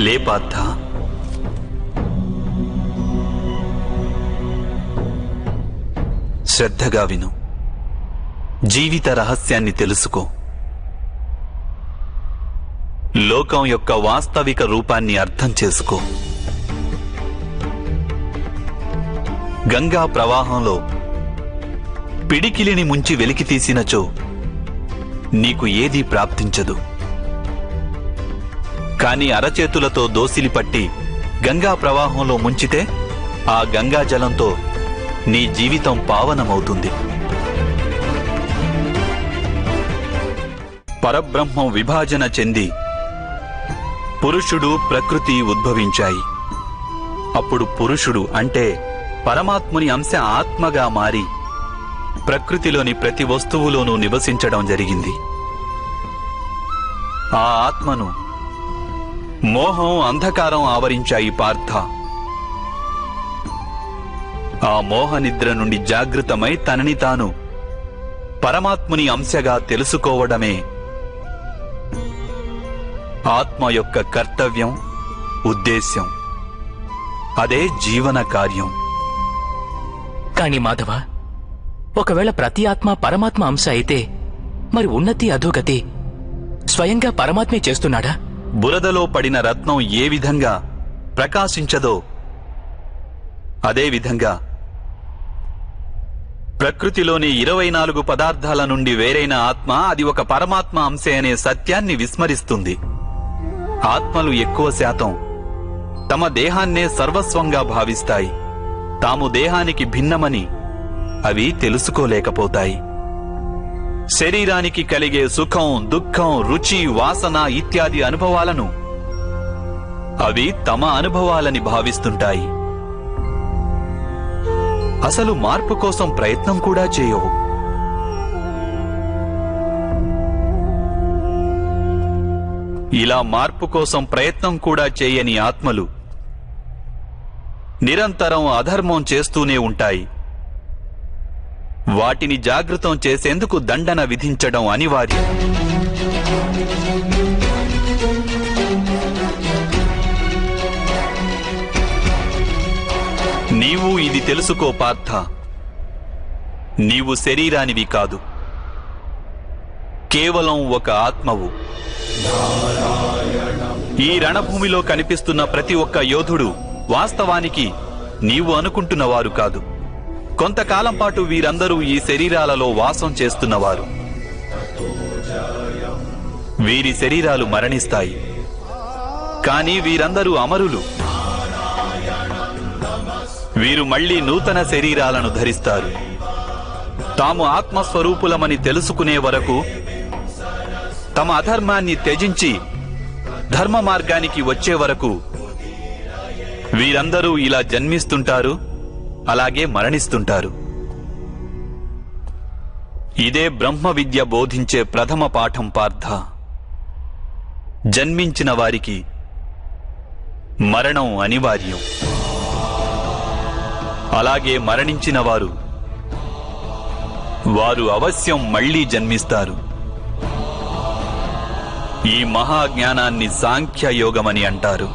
లే పార్థ, శ్రద్ధగా విను. జీవిత రహస్యాన్ని తెలుసుకో. లోకం యొక్క వాస్తవిక రూపాన్ని అర్థం చేసుకో. గంగా ప్రవాహంలో పిడికిలిని ముంచి వెలికి తీసినచో నీకు ఏదీ ప్రాప్తించదు. కాని అరచేతులతో దోసిలి పట్టి గంగా ప్రవాహంలో ముంచితే ఆ గంగా జలంతో నీ జీవితం పావనమవుతుంది. పరబ్రహ్మం విభాజన చెంది పురుషుడు ప్రకృతి ఉద్భవించాయి. అప్పుడు పురుషుడు అంటే పరమాత్ముని అంశ ఆత్మగా మారి ప్రకృతిలోని ప్రతి వస్తువులోనూ నివసించడం జరిగింది. ఆ ఆత్మను మోహం, అంధకారం ఆవరించాయి పార్థ. ఆ మోహ నిద్ర నుండి జాగృతమై తనని తాను పరమాత్ముని అంశగా తెలుసుకోవడమే ఆత్మ యొక్క కర్తవ్యం, ఉద్దేశ్యం. అదే జీవన కార్యం. కాని మాధవ, ఒకవేళ ప్రతి ఆత్మ పరమాత్మ అంశ అయితే మరి ఉన్నతి అధోగతి స్వయంగా పరమాత్మే చేస్తున్నాడా? బురదలో పడిన రత్నం ఏ విధంగా ప్రకాశించదో అదే విధంగా ప్రకృతిలోని 24 పదార్థాల నుండి వేరైన ఆత్మ అది ఒక పరమాత్మ అంశే అనే సత్యాన్ని విస్మరిస్తుంది. ఆత్మలు ఎక్కువ శాతం తమ దేహాన్నే సర్వస్వంగా భావిస్తాయి. తాము దేహానికి భిన్నమని అవి తెలుసుకోలేకపోతాయి. శరీరానికి కలిగే సుఖం, దుఃఖం, రుచి, వాసన ఇత్యాది అనుభవాలను అవి తమ అనుభవాలని భావిస్తుంటాయి. అసలు మార్పు కోసం ప్రయత్నం కూడా చేయవు. ఇలా మార్పు కోసం ప్రయత్నం కూడా చేయని ఆత్మలు నిరంతరం అధర్మం చేస్తూనే ఉంటాయి. వాటిని జాగృతం చేసేందుకు దండన విధించడం అనివార్యం. నీవు ఇది తెలుసుకో పార్థ. నీవు శరీరానివి కాదు, కేవలం ఒక ఆత్మవు. ఈ రణభూమిలో కనిపిస్తున్న ప్రతి ఒక్క యోధుడు వాస్తవానికి నీవు అనుకుంటున్నవారు కాదు. కొంతకాలం పాటు వీరందరూ ఈ శరీరాలలో వాసం చేస్తున్నవారు. వీరి శరీరాలు మరణిస్తాయి, కానీ వీరందరూ అమరులు. వీరు మళ్లీ నూతన శరీరాలను ధరిస్తారు. తాము ఆత్మస్వరూపులమని తెలుసుకునే వరకు తమ అధర్మాన్ని త్యజించి ధర్మ మార్గానికి వచ్చే వరకు వీరందరూ ఇలా జన్మిస్తుంటారు, అలాగే మరణిస్తుంటారు. ఇదే బ్రహ్మ విద్య బోధించే ప్రథమ పాఠం పార్థ. జన్మించిన వారికి మరణం అనివార్యం. అలాగే మరణించిన వారు అవశ్యం మళ్లీ జన్మిస్తారు. ఈ మహాజ్ఞానాన్ని సాంఖ్య యోగమని అంటారు.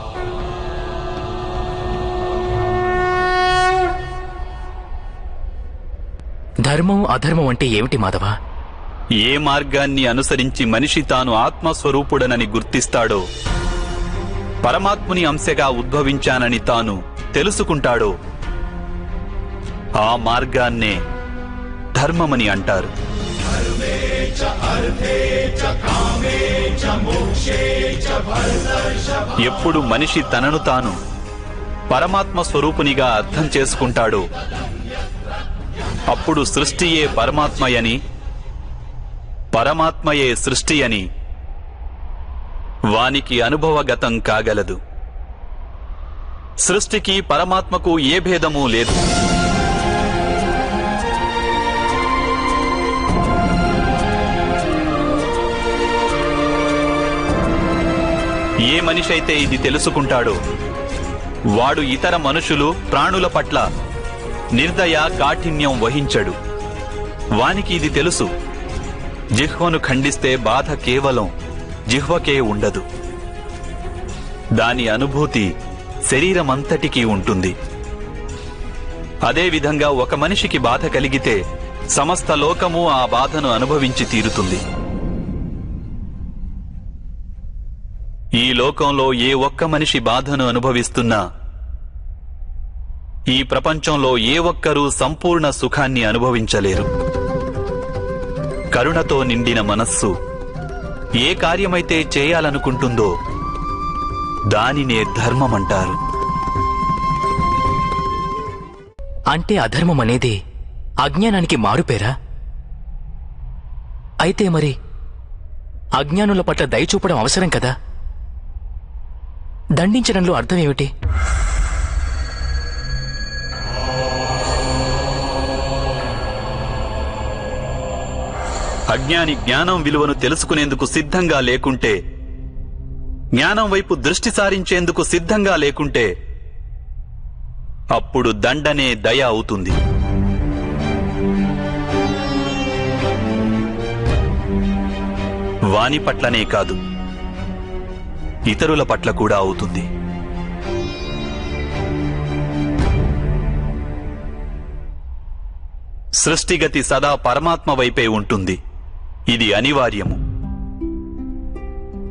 ధర్మం, అధర్మం అంటే ఏమిటి మాధవ? ఏ మార్గాన్ని అనుసరించి మనిషి తాను ఆత్మస్వరూపుడనని గుర్తిస్తాడో, పరమాత్ముని అంశగా ఉద్భవించానని తాను తెలుసుకుంటాడో ఆ మార్గాన్నే ధర్మమని అంటారు. ఎప్పుడు మనిషి తనను తాను పరమాత్మ స్వరూపునిగా అర్థం చేసుకుంటాడో అప్పుడు సృష్టియే పరమాత్మయని, పరమాత్మయే సృష్టి అని వానికి అనుభవగతం కాగలదు. సృష్టికి పరమాత్మకు ఏ భేదమూ లేదు. ఏ మనిషి అయితే ఇది తెలుసుకుంటాడో వాడు ఇతర మనుషులు, ప్రాణుల పట్ల నిర్దయ, కాఠిన్యం వహించడు. వానికి ఇది తెలుసు, జిహ్వను ఖండిస్తే బాధ కేవలం జిహ్వకే ఉండదు, దాని అనుభూతి శరీరమంతటికీ ఉంటుంది. అదేవిధంగా ఒక మనిషికి బాధ కలిగితే సమస్త లోకము ఆ బాధను అనుభవించి తీరుతుంది. ఈ లోకంలో ఏ ఒక్క మనిషి బాధను అనుభవిస్తున్నా ఈ ప్రపంచంలో ఏ ఒక్కరూ సంపూర్ణ సుఖాన్ని అనుభవించలేరు. కరుణతో నిండిన మనస్సు ఏ కార్యమైతే చేయాలనుకుంటుందో దానినే ధర్మమంటారు. అంటే అధర్మం అనేది అజ్ఞానానికి మారుపేరా? అయితే మరి అజ్ఞానుల పట్ల దయ చూపడం అవసరం కదా? దండించడంలో అర్థమేమిటి? అజ్ఞాని జ్ఞానం విలువను తెలుసుకునేందుకు సిద్ధంగా లేకుంటే, జ్ఞానం వైపు దృష్టి సారించేందుకు సిద్ధంగా లేకుంటే, అప్పుడు దండనే దయ అవుతుంది. వాని పట్లనే కాదు, ఇతరుల పట్ల కూడా అవుతుంది. సృష్టిగతి సదా పరమాత్మ వైపే ఉంటుంది. ఇది అనివార్యము.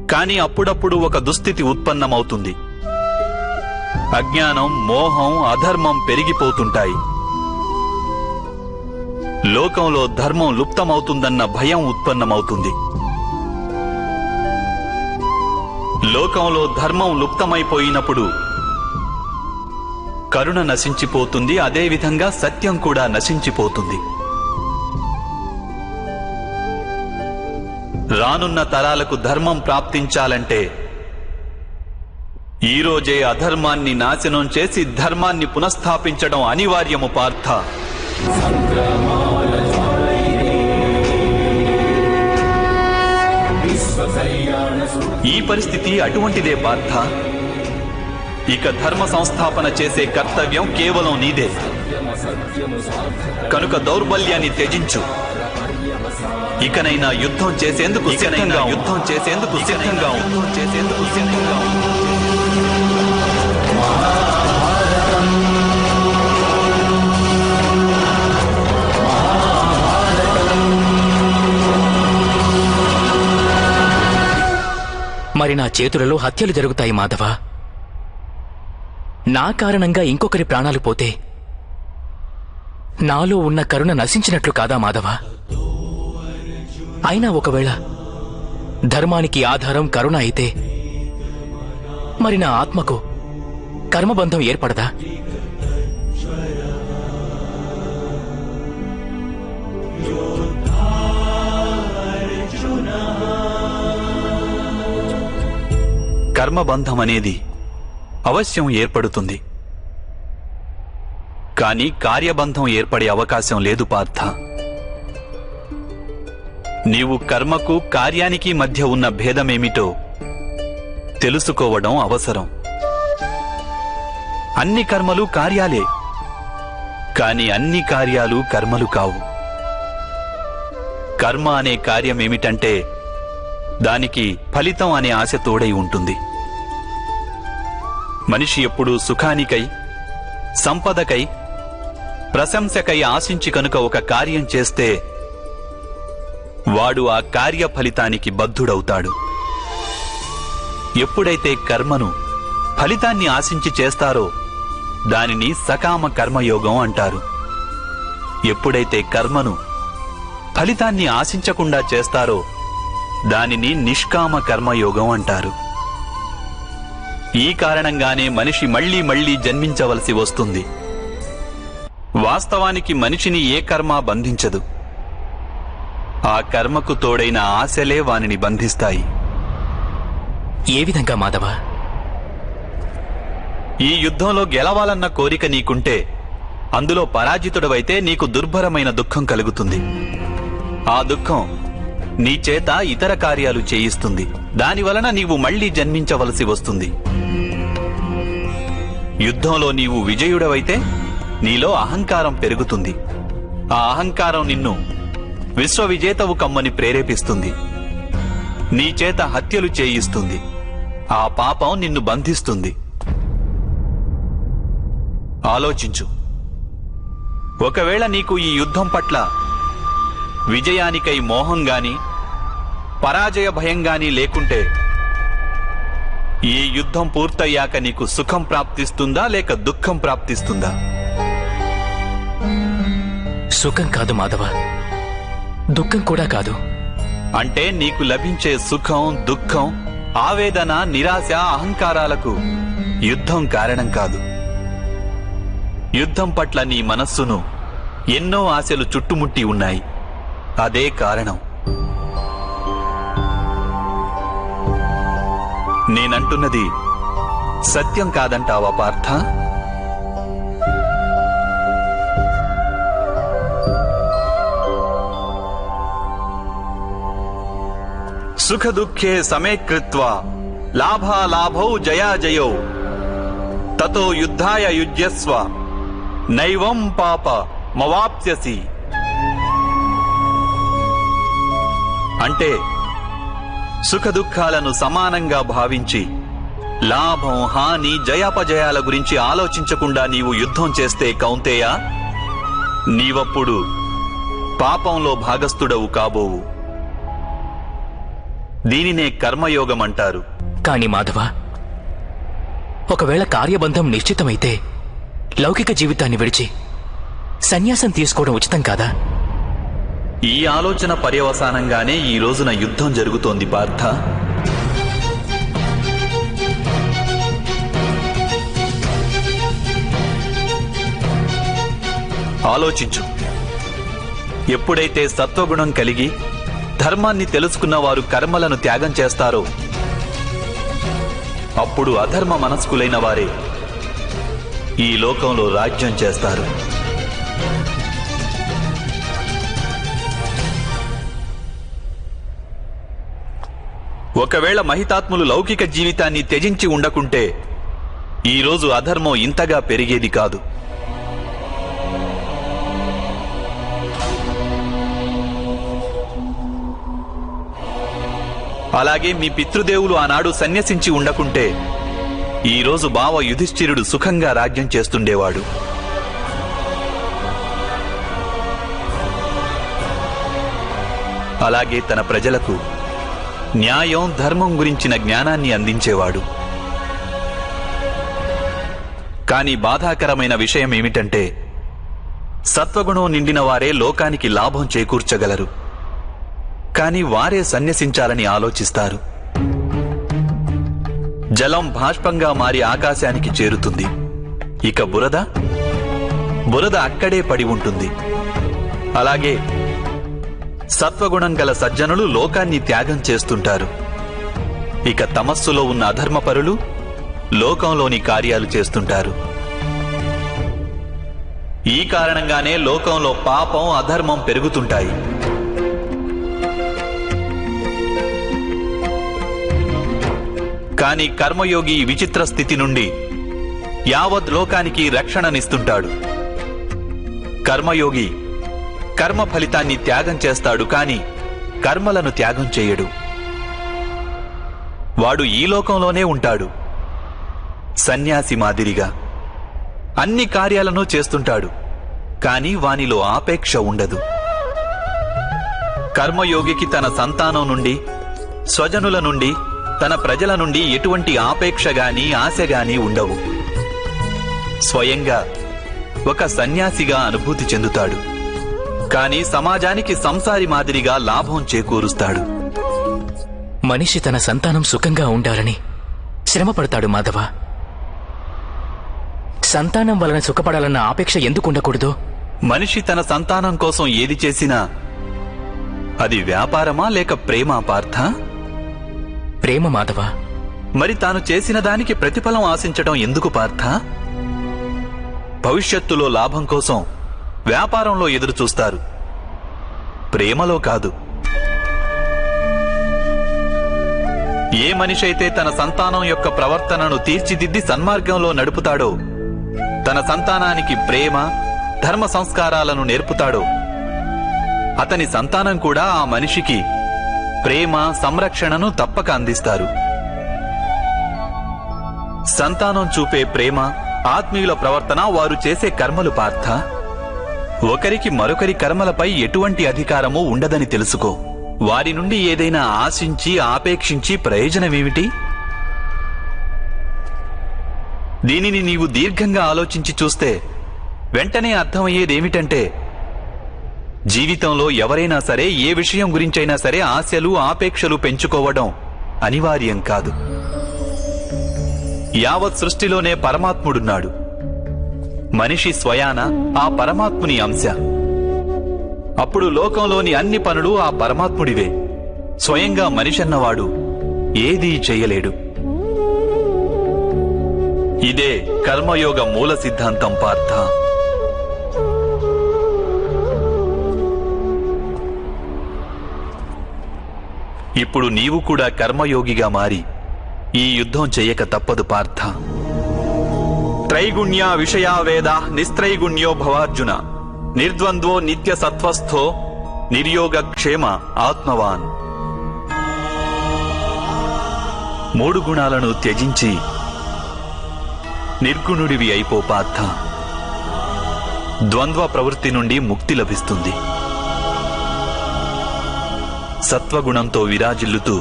కాని అప్పుడప్పుడు ఒక దుస్థితి ఉత్పన్నమవుతుంది. అజ్ఞానం, మోహం, అధర్మం పెరిగిపోతుంటాయి. లోకంలో ధర్మం లుప్తమవుతుందన్న భయం ఉత్పన్నమవుతుంది. లోకంలో ధర్మం లుప్తమైపోయినప్పుడు కరుణ నశించిపోతుంది. అదేవిధంగా సత్యం కూడా నశించిపోతుంది. రానున్న తరాలకు ధర్మం ప్రాప్తించాలంటే ఈరోజే అధర్మాన్ని నాశనం చేసి ధర్మాన్ని పునఃస్థాపించడం అనివార్యము పార్థ. ఈ పరిస్థితి అటువంటిదే పార్థ. ఇక ధర్మ సంస్థాపన చేసే కర్తవ్యం కేవలం నీదే. కనుక దౌర్బల్యాన్ని త్యజించు. ఇకనైనా యుద్ధం చేసేందుకు సిద్ధంగా మరి నా చేతులలో హత్యలు జరుగుతాయి మాధవ. నా కారణంగా ఇంకొకరి ప్రాణాలు పోతే నాలో ఉన్న కరుణ నశించినట్లు కాదా మాధవ? అయినా ఒకవేళ ధర్మానికి ఆధారం కరుణ అయితే మరి నా ఆత్మకు కర్మబంధం ఏర్పడదా? కర్మబంధం అనేది అవశ్యం ఏర్పడుతుంది. కానీ కార్యబంధం ఏర్పడే అవకాశం లేదు పార్థ. నీవు కర్మకు, కార్యానికి మధ్య ఉన్న భేదమేమిటో తెలుసుకోవడం అవసరం. అన్ని కర్మలు కార్యాలే, కాని అన్ని కార్యాలు కర్మలు కావు. కర్మ అనే కార్యమేమిటంటే దానికి ఫలితం అనే ఆశ తోడై ఉంటుంది. మనిషి ఎప్పుడూ సుఖానికై, సంపదకై, ప్రశంసకై ఆశించి కనుక ఒక కార్యం చేస్తే వాడు ఆ కార్య ఫలితానికి బద్ధుడవుతాడు. ఎప్పుడైతే కర్మను, ఫలితాన్ని ఆశించి చేస్తారో దానిని సకామ కర్మయోగం అంటారు. ఎప్పుడైతే కర్మను, ఫలితాన్ని ఆశించకుండా చేస్తారో దానిని నిష్కామ కర్మయోగం అంటారు. ఈ కారణంగానే మనిషి మళ్లీ మళ్లీ జన్మించవలసి వస్తుంది. వాస్తవానికి మనిషిని ఏ కర్మ బంధించదు. ఆ కర్మకు తోడైన ఆశలే వానిని బంధిస్తాయి. ఏ విధంగా మాధవ? ఈ యుద్ధంలో గెలవాలన్న కోరిక నీకుంటే అందులో పరాజితుడవైతే నీకు దుర్భరమైన దుఃఖం కలుగుతుంది. ఆ దుఃఖం నీ చేత ఇతర కార్యాలు చేయిస్తుంది. దానివలన నీవు మళ్లీ జన్మించవలసి వస్తుంది. యుద్ధంలో నీవు విజయుడవైతే నీలో అహంకారం పెరుగుతుంది. ఆ అహంకారం నిన్ను విశ్వవిజేతవు కమ్మని ప్రేరేపిస్తుంది. నీ చేత హత్యలు చేయిస్తుంది. ఆ పాపం నిన్ను బంధిస్తుంది. ఆలోచించు. ఒకవేళ నీకు ఈ యుద్ధం పట్ల విజయానికై మోహం గాని పరాజయ భయం గాని లేకుంటే ఈ యుద్ధం పూర్తయ్యాక నీకు సుఖం ప్రాప్తిస్తుందా లేక దుఃఖం ప్రాప్తిస్తుందా? సుఖం కాదు మాధవ, దుఃఖం కూడా కాదు. అంటే నీకు లభించే సుఖం, దుఃఖం, ఆవేదన, నిరాశ, అహంకారాలకు యుద్ధం కారణం కాదు. యుద్ధం పట్ల నీ మనస్సును ఎన్నో ఆశలు చుట్టుముట్టి ఉన్నాయి. అదే కారణం. నేనంటున్నది సత్యం కాదంటావా పార్థ? సుఖ దుఃఖే సమే కృత్వా లాభాలాభౌ జయాజయౌ తతో యుద్ధాయ యుజ్యస్వ నైవం పాప మవాప్స్యసి. అంటే సుఖ దుఃఖాలను సమానంగా భావించి లాభం, హాని, జయాపజయాల గురించి ఆలోచించకుండా నీవు యుద్ధం చేస్తే కౌంతేయ, నీవప్పుడు పాపంలో భాగస్థుడవు కాబోవు. దీనినే కర్మయోగం అంటారు. కాని మాధవ, ఒకవేళ కార్యబంధం నిశ్చితమైతే లౌకిక జీవితాన్ని విడిచి సన్యాసం తీసుకోవడం ఉచితం కాదా? ఈ ఆలోచన పర్యవసానంగానే ఈ రోజున యుద్ధం జరుగుతోంది పార్థ. ఆలోచించు. ఎప్పుడైతే సత్వగుణం కలిగి ధర్మాన్ని తెలుసుకున్న వారు కర్మలను త్యాగం చేస్తారో అప్పుడు అధర్మ మనస్కులైన వారే ఈ లోకంలో రాజ్యం చేస్తారు. ఒకవేళ మహితాత్ములు లౌకిక జీవితాన్ని త్యజించి ఉండకుంటే ఈరోజు అధర్మం ఇంతగా పెరిగేది కాదు. అలాగే మీ పితృదేవులు ఆనాడు సన్యసించి ఉండకుంటే ఈరోజు బావ యుధిష్ఠిరుడు సుఖంగా రాజ్యం చేస్తుండేవాడు. అలాగే తన ప్రజలకు న్యాయం, ధర్మం గురించిన జ్ఞానాన్ని అందించేవాడు. కానీ బాధాకరమైన విషయం ఏమిటంటే సత్వగుణం నిండిన వారే లోకానికి లాభం చేకూర్చగలరు. కానీ వారే సన్యసించాలని ఆలోచిస్తారు. జలం బాష్పంగా మారి ఆకాశానికి చేరుతుంది. ఇక బురద అక్కడే పడి ఉంటుంది. అలాగే సత్వగుణం గల సజ్జనులు లోకాన్ని త్యాగం చేస్తుంటారు. ఇక తమస్సులో ఉన్న అధర్మపరులు లోకంలోని కార్యాలు చేస్తుంటారు. ఈ కారణంగానే లోకంలో పాపం, అధర్మం పెరుగుతుంటాయి. కానీ కర్మయోగి విచిత్ర స్థితి నుండి యావత్ లోకానికి రక్షణనిస్తుంటాడు. కర్మయోగి కర్మ ఫలితాన్ని త్యాగం చేస్తాడు, కాని కర్మలను త్యాగం చేయడు. వాడు ఈ లోకంలోనే ఉంటాడు. సన్యాసి మాదిరిగా అన్ని కార్యాలను చేస్తుంటాడు, కాని వానిలో ఆపేక్ష ఉండదు. కర్మయోగికి తన సంతానం నుండి, స్వజనుల నుండి, తన ప్రజల నుండి ఎటువంటి ఆపేక్ష గాని, ఆశ గాని ఉండవు. స్వయంగా ఒక సన్యాసిగా అనుభూతి చెందుతాడు. కాని సమాజానికి సంసారి మాదిరిగా లాభం చేకూరుస్తాడు. మనిషి తన సంతానం సుఖంగా ఉండాలని శ్రమపడతాడు మాధవ. సంతానం వలన సుఖపడాలన్న ఆపేక్ష ఎందుకు ఉండకూడదు? మనిషి తన సంతానం కోసం ఏది చేసినా అది వ్యాపారమా లేక ప్రేమా పార్థ? ప్రేమ మాధవ. మరి తాను చేసిన దానికి ప్రతిఫలం ఆశించడం ఎందుకు పార్థ? భవిష్యత్తులో లాభం కోసం వ్యాపారంలో ఎదురు చూస్తారు, ప్రేమలో కాదు. ఏ మనిషైతే తన సంతానం యొక్క ప్రవర్తనను తీర్చిదిద్ది సన్మార్గంలో నడుపుతాడో, తన సంతానానికి ప్రేమ, ధర్మ సంస్కారాలను నేర్పుతాడో, అతని సంతానం కూడా ఆ మనిషికి ప్రేమ, సంరక్షణను తప్పక అందిస్తారు. సంతానం చూపే ప్రేమ, ఆత్మీయుల ప్రవర్తన, వారు చేసే కర్మలు పార్థ. ఒకరికి మరొకరి కర్మలపై ఎటువంటి అధికారమూ ఉండదని తెలుసుకో. వారి నుండి ఏదైనా ఆశించి ఆపేక్షించి ప్రయోజనమేమిటి? దీనిని నీవు దీర్ఘంగా ఆలోచించి చూస్తే వెంటనే అర్థమయ్యేదేమిటంటే, జీవితంలో ఎవరైనా సరే ఏ విషయం గురించైనా సరే ఆశలు ఆపేక్షలు పెంచుకోవడం అనివార్యం కాదు. యావత్ సృష్టిలోనే పరమాత్ముడున్నాడు. మనిషి స్వయాన ఆ పరమాత్ముని అంశ. అప్పుడు లోకంలోని అన్ని పనులు ఆ పరమాత్ముడివే. స్వయంగా మనిషన్నవాడు ఏదీ చెయ్యలేడు. ఇదే కర్మయోగ మూల సిద్ధాంతం పార్థ. ఇప్పుడు నీవు కూడా కర్మయోగిగా మారి ఈ యుద్ధం చెయ్యక తప్పదు పార్థ. త్రైగుణ్య విషయా వేద నిస్త్రైగుణ్యో భవార్జున, నిర్ద్వంద్వో నిత్య సత్వస్థో నిర్యోగ క్షేమ ఆత్మవాన్. 3 గుణాలను త్యజించి నిర్గుణుడివి అయిపో పార్థ. ద్వంద్వ ప్రవృత్తి నుండి ముక్తి లభిస్తుంది. సత్వగుణంతో విరాజిల్లుతూ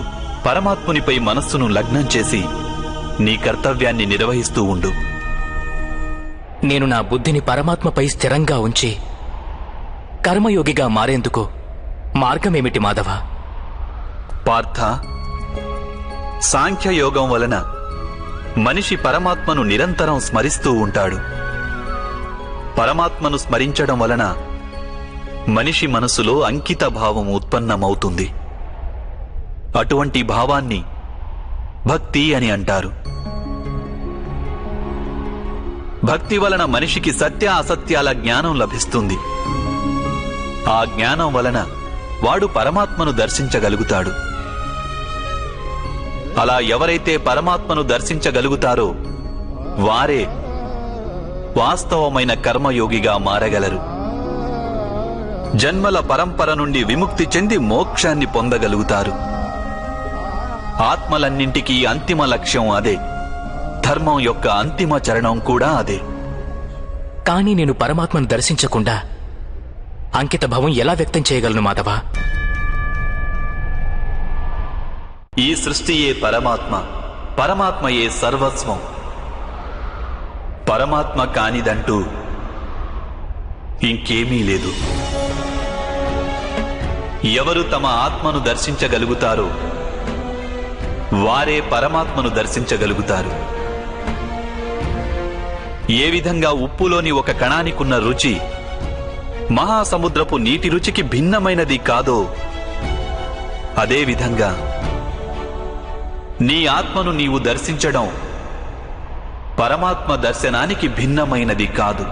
పరమాత్మునిపై మనస్సును లగ్నం చేసి నీ కర్తవ్యాన్ని నిర్వహిస్తూ ఉండు. నేను నా బుద్ధిని పరమాత్మపై స్థిరంగా ఉంచి కర్మయోగిగా మారేందుకు మార్గమేమిటి మాధవ? పార్థ, సాంఖ్యయోగం వలన మనిషి పరమాత్మను నిరంతరం స్మరిస్తూ ఉంటాడు. పరమాత్మను స్మరించడం వలన మనిషి మనసులో అంకిత భావం ఉత్పన్నమవుతుంది. అటువంటి భావాన్ని భక్తి అని అంటారు. భక్తి వలన మనిషికి సత్య అసత్యాల జ్ఞానం లభిస్తుంది. ఆ జ్ఞానం వలన వాడు పరమాత్మను దర్శించగలుగుతాడు. అలా ఎవరైతే పరమాత్మను దర్శించగలుగుతారో వారే వాస్తవమైన కర్మయోగిగా మారగలరు. జన్మల పరంపర నుండి విముక్తి చెంది మోక్షాన్ని పొందగలుగుతారు. ఆత్మలన్నింటికీ అంతిమ లక్ష్యం అదే. ధర్మం యొక్క అంతిమ చరణం కూడా అదే. కానీ నేను పరమాత్మను దర్శించకుండా అంకిత భావం ఎలా వ్యక్తం చేయగలను మాధవ? ఈ సృష్టియే పరమాత్మ, పరమాత్మయే సర్వస్వం. పరమాత్మ కానిదంటూ ఇంకేమీ లేదు. ఎవరు తమ ఆత్మను దర్శించగలుగుతారో వారే పరమాత్మను దర్శించగలుగుతారు. ఏ విధంగా ఉప్పులోని ఒక కణానికున్న రుచి మహాసముద్రపు నీటి రుచికి భిన్నమైనది కాదో, అదేవిధంగా నీ ఆత్మను నీవు దర్శించడం పరమాత్మ దర్శనానికి భిన్నమైనది కాదు.